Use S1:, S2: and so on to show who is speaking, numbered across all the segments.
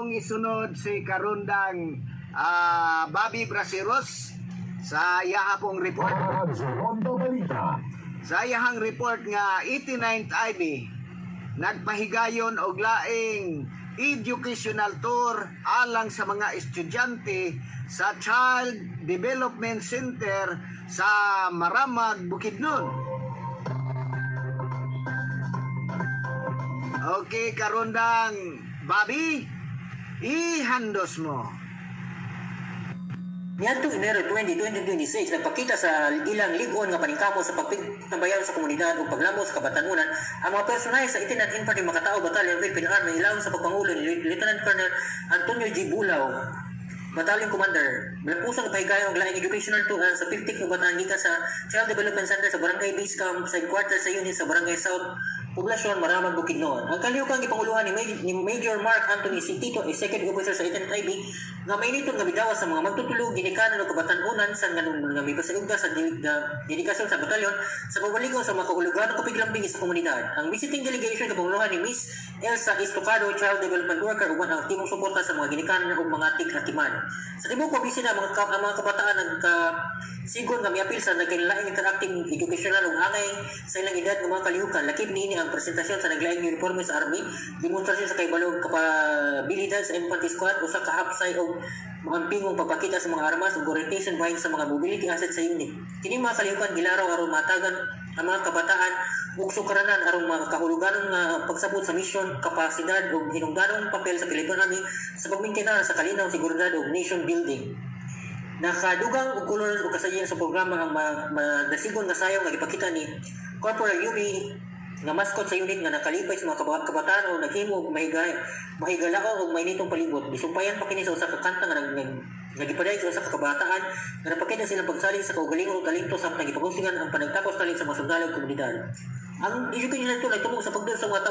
S1: akong isunod si karundang Bobby Braceros sa yaha pong report. Sa yahang report nga 89th IB nagpahigayon og laing educational tour alang sa mga estudyante sa Child Development Center sa Maramag, Bukidnon. Okay, karundang Bobby, ihandos mo.
S2: Niadtong Enero 2026, nagpakita sa ilang ligon nga paningkamo sa pagpigtabayan sa komunidad o paglamo sa kabatanunan ang mga personahe sa 18th Infantry Makatao Battalion Philippine Army ilaw sa pagpangulo ni Lieutenant Colonel Antonio G. Bulaw, Battalion Commander. Malapusang pahigayon ang laing educational tour sa 50th Bataan gikan sa Child Development Center sa Barangay Base Camp sa headquarters sa unit sa Barangay South, Poblasyon, Maramag, Bukidnon. Ang kalihukang ipanguluhan ni Major Mark Anthony C. Tito, Executive Officer sa 18th IB, nga may nitong nga bidawas sa mga magtutulog, ginikanan o kabatanunan sa nga may pasayugda sa dedikasyon sa batalyon sa pabaligaw sa mga kahulugan o kapiglambing sa komunidad. Ang visiting delegation kapanguluhan ni Miss Elsa Estocado, Child Development Worker, uban ang timong suporta sa mga ginikanan o mga tighatiman. Sa tibok pabisina, ang mga kabataan nagkasigon nga miapil sa nagkailaing interactive educational o angay sa ilang edad ng mga kalihukan. Lakip niini ang presentasyon sa naglaing uniforme sa Army, demonstrasyon sa kaibalog kapabilidad sa infantry squad, usa ka hapsay o mahampingong pagpakita sa mga armas ug orientation bahin sa mga mobility assets sa unit. Kini mga kalihukan gilaraw aron matagan ang mga kabataan ug sukaranan aron mga kahulugan nga pagsabot sa mission, kapasidad ug hinungdanong papel sa Philippine Army sa pagmintinar sa kalinaw, seguridad ug nation building. Nakadugang og kulon ug kasayan sa programa ang nasigon nga sayaw nga gipakita ni Corporal Yumi nga mascot sa unit nga nakalipay sa mga kabataan o naghimo og mahigalaon og mainitong palibot. Disumpayan pa kini sa usa ka kanta nga nagipaday sa usa ka kabataan nga napakita silang pagsalig sa kaugalingon ug talento sa nagipagusingan ang panagtapos talent sa mga sundalo ug komunidad. Ang education nito nagtumong sa pagdul sa mga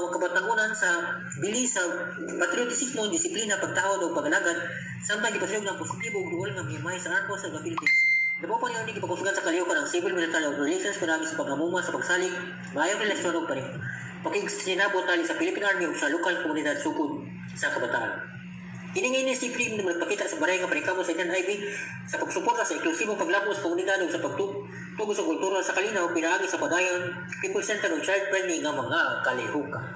S2: kabatanunan sa bilis sa patriotismo, disiplina, pagtahod o pag-alagad samtang gipasayog ng positibo ug duol nga miyamay sa Armed Forces of the Philippines. Nabaw pa niya ipakusugan sa kalihukan ng civil-military relations pinami sa pag-amuma sa pagsalig, mayong relasyon o pakigsinabot tali sa Philippine Army o sa lokal komunidad sukod sa kabataan. Iningay ni Steve Lim na magpakita sa baray nga paningkamo sa 18th IB sa pagsuporta sa inklusibong paglamo sa komunidad o sa pagtugo sa kultura sa kalinaw, pinaagi sa padayon, people center o child-friendly nga mga kalihukan.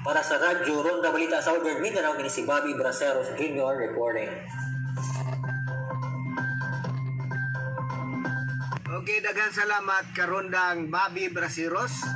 S2: Para sa Radyo Ronda Balita Southern Mindanao, kini si Bobby Braceros Jr. reporting.
S1: Okay, daghang salamat karundang Bobby Braceros.